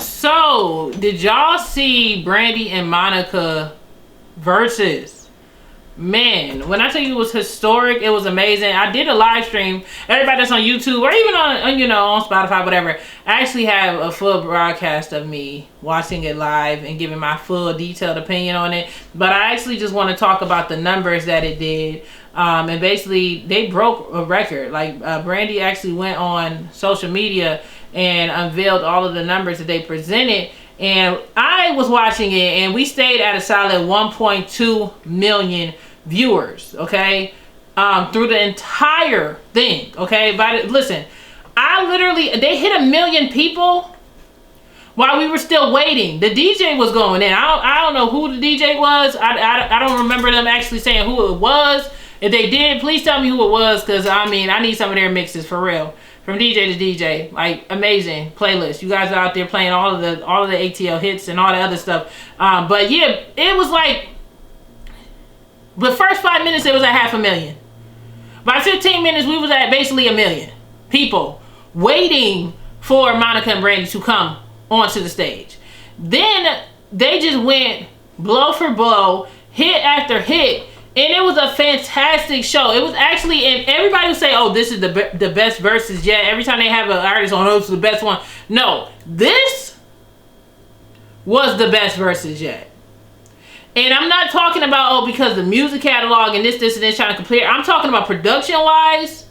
So, did y'all see Brandy and Monica versus? Man, when I tell you it was historic, it was amazing. I did a live stream. Everybody that's on YouTube or even on Spotify, whatever, I actually have a full broadcast of me watching it live and giving my full detailed opinion on it. But I actually just want to talk about the numbers that it did. And basically, they broke a record. Like, Brandy actually went on social media and unveiled all of the numbers that they presented. And I was watching it, and we stayed at a solid 1.2 million viewers, okay, through the entire thing, okay. But listen, they hit 1 million people while we were still waiting. The DJ was going in. I don't know who the DJ was. I don't remember them actually saying who it was. If they did, please tell me who it was, because I need some of their mixes for real. From DJ to DJ, like, amazing playlist. You guys are out there playing all of the ATL hits and all the other stuff. But yeah, it was like the first 5 minutes it was at 500,000. By 15 minutes we was at basically 1 million people waiting for Monica and Brandy to come onto the stage. Then they just went blow for blow, hit after hit. And it was a fantastic show. It was actually, and everybody would say, oh, this is the best versus yet. Every time they have an artist on, oh, it's the best one. No, this was the best versus yet. And I'm not talking about, oh, because the music catalog and this, and this, trying to compare. I'm talking about production-wise,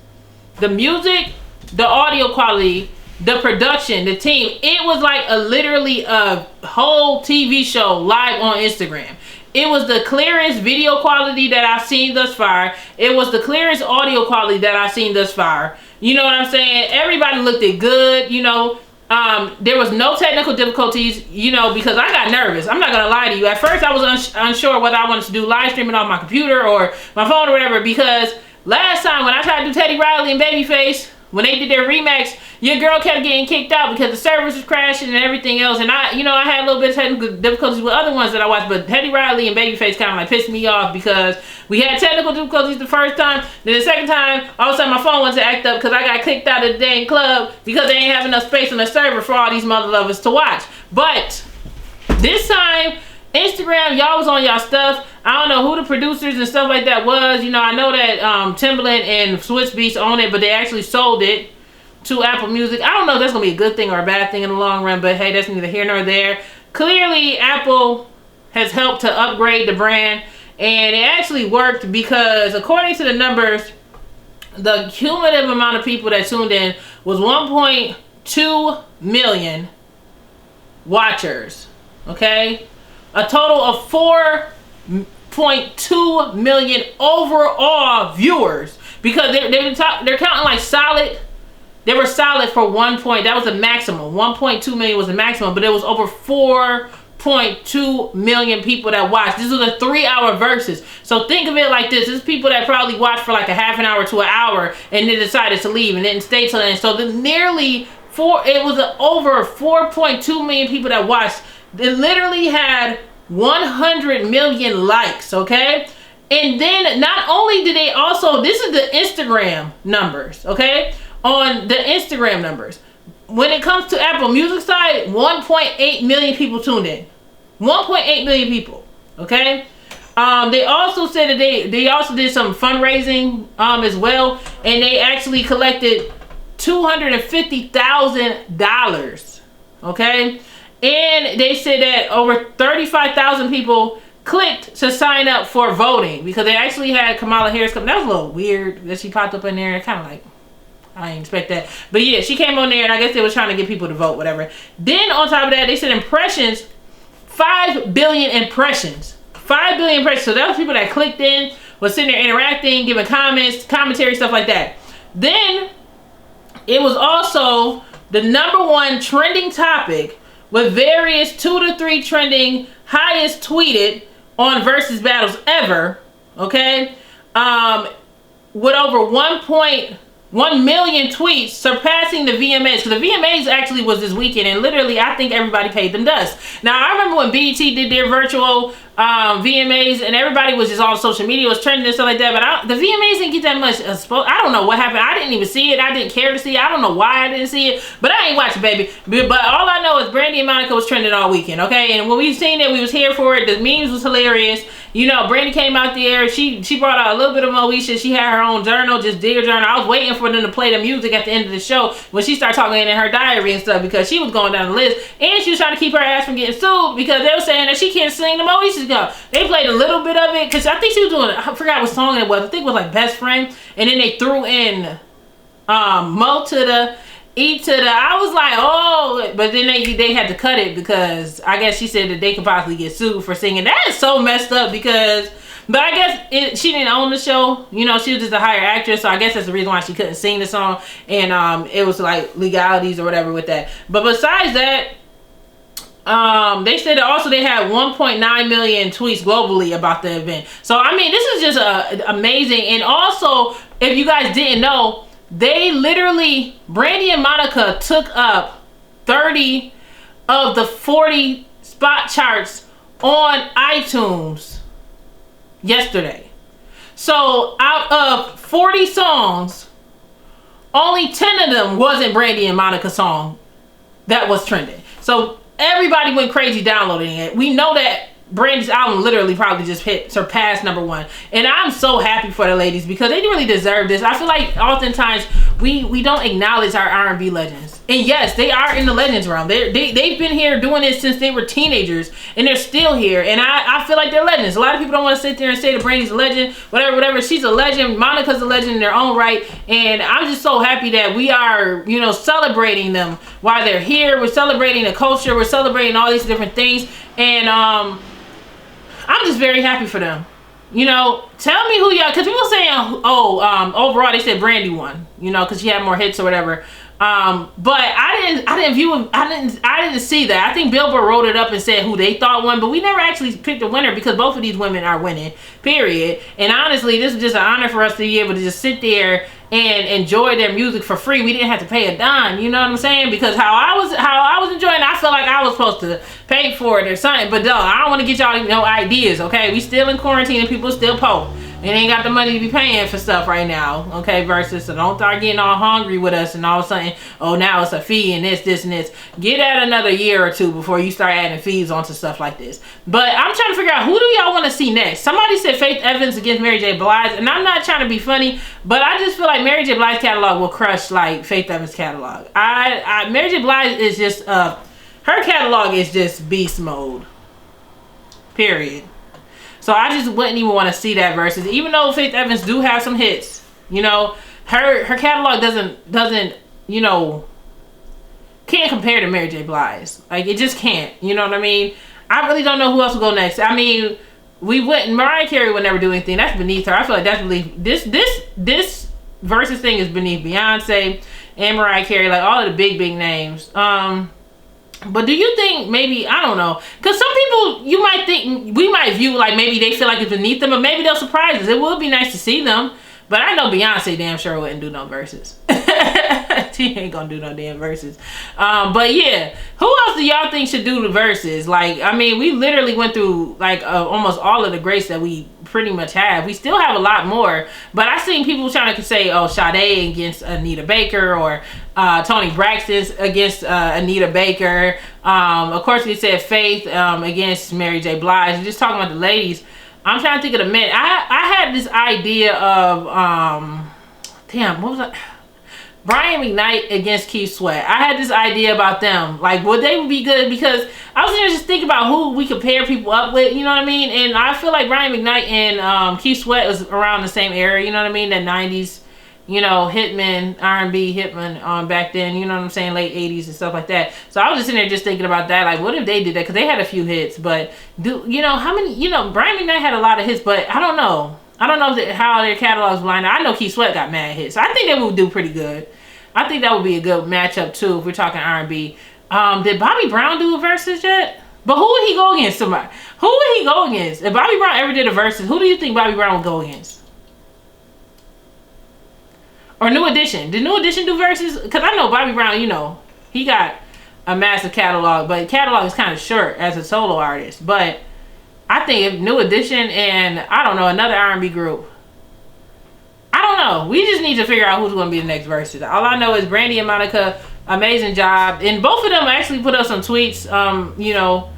the music, the audio quality, the production, the team. It was like literally a whole TV show live on Instagram. It was the clearest video quality that I've seen thus far. It was the clearest audio quality that I've seen thus far. You know what I'm saying? Everybody looked it good, you know. There was no technical difficulties, you know, because I got nervous. I'm not going to lie to you. At first, I was unsure whether I wanted to do live streaming off my computer or my phone or whatever, because last time when I tried to do Teddy Riley and Babyface, when they did their remix, your girl kept getting kicked out because the servers was crashing and everything else. And I had a little bit of technical difficulties with other ones that I watched, but Teddy Riley and Babyface kind of like pissed me off because we had technical difficulties the first time. Then the second time, all of a sudden my phone went to act up because I got kicked out of the dang club because they ain't have enough space on the server for all these mother lovers to watch. But this time, Instagram, y'all was on y'all stuff. I don't know who the producers and stuff like that was. You know, I know that Timbaland and Switch Beats own it, but they actually sold it to Apple Music. I don't know if that's going to be a good thing or a bad thing in the long run, but hey, that's neither here nor there. Clearly, Apple has helped to upgrade the brand, and it actually worked because according to the numbers, the cumulative amount of people that tuned in was 1.2 million watchers, okay? A total of 4.2 million overall viewers, because they're counting like solid. They were solid for 1 point. That was the maximum. 1.2 million was the maximum, but it was over 4.2 million people that watched. This was a 3-hour versus. So think of it like this. This is people that probably watched for like a half an hour to an hour and then decided to leave and didn't stay till then. So it was over 4.2 million people that watched. It literally had 100 million likes, okay? And then not only did they also, this is the Instagram numbers, okay? On the Instagram numbers. When it comes to Apple Music side, 1.8 million people tuned in. 1.8 million people, okay? They also said that they also did some fundraising as well, and they actually collected $250,000, okay? And they said that over 35,000 people clicked to sign up for voting because they actually had Kamala Harris come. That was a little weird that she popped up in there. Kind of like, I didn't expect that. But yeah, she came on there and I guess they was trying to get people to vote, whatever. Then on top of that, they said impressions, 5 billion impressions. 5 billion impressions. So that was people that clicked in, was sitting there interacting, giving comments, commentary, stuff like that. Then it was also the #1 trending topic with various 2 to 3 trending highest tweeted on versus battles ever, okay? With over 1 million tweets, surpassing the VMAs. Because the VMAs actually was this weekend, and literally, I think everybody paid them dust. Now, I remember when BET did their virtual VMAs, and everybody was just all social media was trending and stuff like that. But the VMAs didn't get that much. I don't know what happened. I didn't even see it. I didn't care to see it. I don't know why I didn't see it. But I ain't watching, baby. But all I know is Brandy and Monica was trending all weekend. Okay, and when we seen it, we was here for it. The memes was hilarious. You know, Brandy came out there. She brought out a little bit of Moesha. She had her own journal, just dear journal. I was waiting for them to play the music at the end of the show when she started talking in her diary and stuff, because she was going down the list, and she was trying to keep her ass from getting sued because they were saying that she can't sing the Moesha's go. They played a little bit of it because I think she was doing, I forgot what song it was. I think it was like Best Friend, and then they threw in Mo to the E to the, I was like, oh, but then they had to cut it because I guess she said that they could possibly get sued for singing. That is so messed up because, but I guess she didn't own the show. You know, she was just a hired actress, so I guess that's the reason why she couldn't sing the song, and it was like legalities or whatever with that. But besides that, they said that also they had 1.9 million tweets globally about the event. So I mean, this is just amazing. And also, if you guys didn't know, they literally, Brandy and Monica took up 30 of the 40 spot charts on iTunes yesterday. So out of 40 songs, only 10 of them wasn't Brandy and Monica's song that was trending. So everybody went crazy downloading it. We know that Brandy's album literally probably just surpassed #1, and I'm so happy for the ladies because they really deserve this. I feel like oftentimes we don't acknowledge our R&B legends, and yes, they are in the legends realm. They've been here doing this since they were teenagers, and they're still here, and I feel like they're legends. A lot of people don't want to sit there and say that Brandy's a legend, whatever. She's a legend. Monica's a legend in their own right, and I'm just so happy that we are, you know, celebrating them while they're here. We're celebrating the culture. We're celebrating all these different things, and I'm just very happy for them. You know, tell me who y'all, because people saying, overall they said Brandy won, you know, because she had more hits or whatever. But I didn't see that. I think Billboard wrote it up and said who they thought won, but we never actually picked a winner because both of these women are winning, period. And honestly, this is just an honor for us to be able to just sit there and enjoy their music for free. We didn't have to pay a dime, you know what I'm saying? Because how I was enjoying it, I felt like I was supposed to pay for it or something. But no, I don't want to get y'all no ideas, okay? We still in quarantine and people still poor. And ain't got the money to be paying for stuff right now, okay? Versus, so don't start getting all hungry with us and all of a sudden, oh, now it's a fee and this and this. Get at another year or two before you start adding fees onto stuff like this. But I'm trying to figure out, who do y'all want to see next? Somebody said Faith Evans against Mary J. Blige, and I'm not trying to be funny, but I just feel like Mary J. Blige's catalog will crush like Faith Evans' catalog. Mary J. Blige is just, her catalog is just beast mode, period. So I just wouldn't even want to see that versus, even though Faith Evans do have some hits, you know, her catalog doesn't, you know, can't compare to Mary J. Blige. Like, it just can't, you know what I mean? I really don't know who else will go next. I mean, Mariah Carey would never do anything. That's beneath her. I feel like that's beneath, this versus thing is beneath Beyonce and Mariah Carey, like all of the big names. But do you think maybe, I don't know, because some people, you might think, we might view like maybe they feel like it's beneath them, but maybe they'll surprise us. It would be nice to see them, but I know Beyonce damn sure wouldn't do no verses. She ain't gonna do no damn verses. But yeah, who else do y'all think should do the verses? Like, I mean, we literally went through like almost all of the greats that we pretty much have. We still have a lot more, but I seen people trying to say, oh, Sade against Anita Baker, or Toni Braxton against Anita Baker. Of course, we said Faith against Mary J. Blige. We're just talking about the ladies. I'm trying to think of the men. I had this idea of damn, what was that? Brian McKnight against Keith Sweat. I had this idea about them. Like, would they be good? Because I was gonna just think about who we could pair people up with, you know what I mean? And I feel like Brian McKnight and Keith Sweat was around the same era, you know what I mean? That 90s, you know, hitman, R&B hitman back then, you know what I'm saying? Late 80s and stuff like that. So I was just sitting there just thinking about that. Like, what if they did that? Because they had a few hits, but you know, how many, you know, Brian McKnight had a lot of hits, but I don't know. I don't know how their catalogs lined up. I know Keith Sweat got mad hits. So I think they would do pretty good. I think that would be a good matchup too if we're talking R&B. Did Bobby Brown do a versus yet? But who would he go against? Somebody. Who would he go against? If Bobby Brown ever did a versus, who do you think Bobby Brown would go against? Or New Edition. Did New Edition do verses? Because I know Bobby Brown, you know, he got a massive catalog, but catalog is kind of short as a solo artist. But I think if New Edition and, I don't know, another R&B group, I don't know. We just need to figure out who's going to be the next verses. All I know is Brandy and Monica, amazing job. And both of them actually put up some tweets, you know,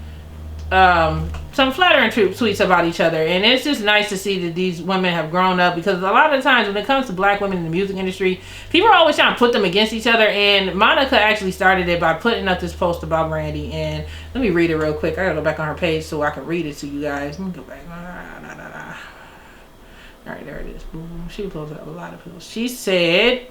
some flattering tweets about each other. And it's just nice to see that these women have grown up, because a lot of times when it comes to black women in the music industry, people are always trying to put them against each other. And Monica actually started it by putting up this post about Brandy. And let me read it real quick. I gotta go back on her page so I can read it to you guys. Let me go back. All right, there it is. Boom. She posted up a lot of people. She said,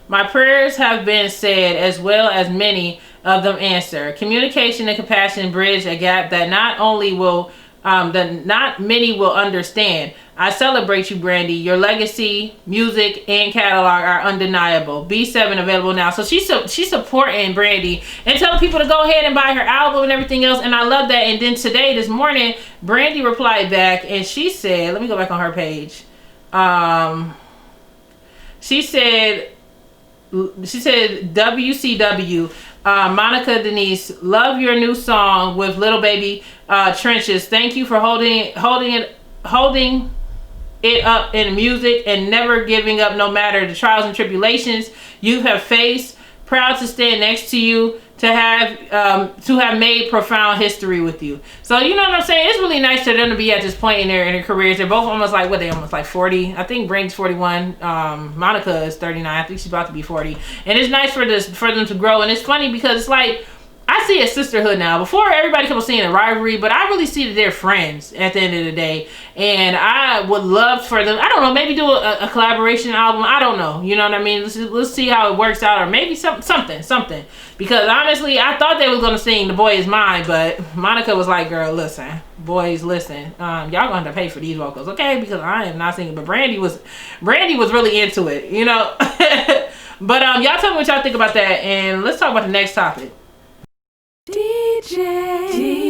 "My prayers have been said, as well as many of them answer. Communication and compassion bridge a gap that not many will understand. I celebrate you, Brandy. Your legacy, music, and catalog are undeniable. B7 available now." So she's supporting Brandy and telling people to go ahead and buy her album and everything else. And I love that. And then today, this morning, Brandy replied back and she said, let me go back on her page. She said, WCW, Monica Denise, love your new song with Little Baby Trenches. Thank you for holding it up in music and never giving up no matter the trials and tribulations you have faced. Proud to stand next to you, to have made profound history with you. So you know what I'm saying? It's really nice for them to be at this point in their careers. They're both almost like, what, they almost like 40. I think Brandy's 41. Monica is 39. I think she's about to be 40. And it's nice for them to grow. And it's funny because it's like, I see a sisterhood now. Before, everybody kept seeing a rivalry, but I really see that they're friends at the end of the day. And I would love for them, I don't know, maybe do a collaboration album. I don't know. You know what I mean? Let's see how it works out, or maybe something. Because honestly, I thought they was going to sing The Boy Is Mine, but Monica was like, girl, listen, boys, listen. Y'all going to have to pay for these vocals, okay? Because I am not singing. But Brandy was really into it, you know? But y'all tell me what y'all think about that, and let's talk about the next topic. DJ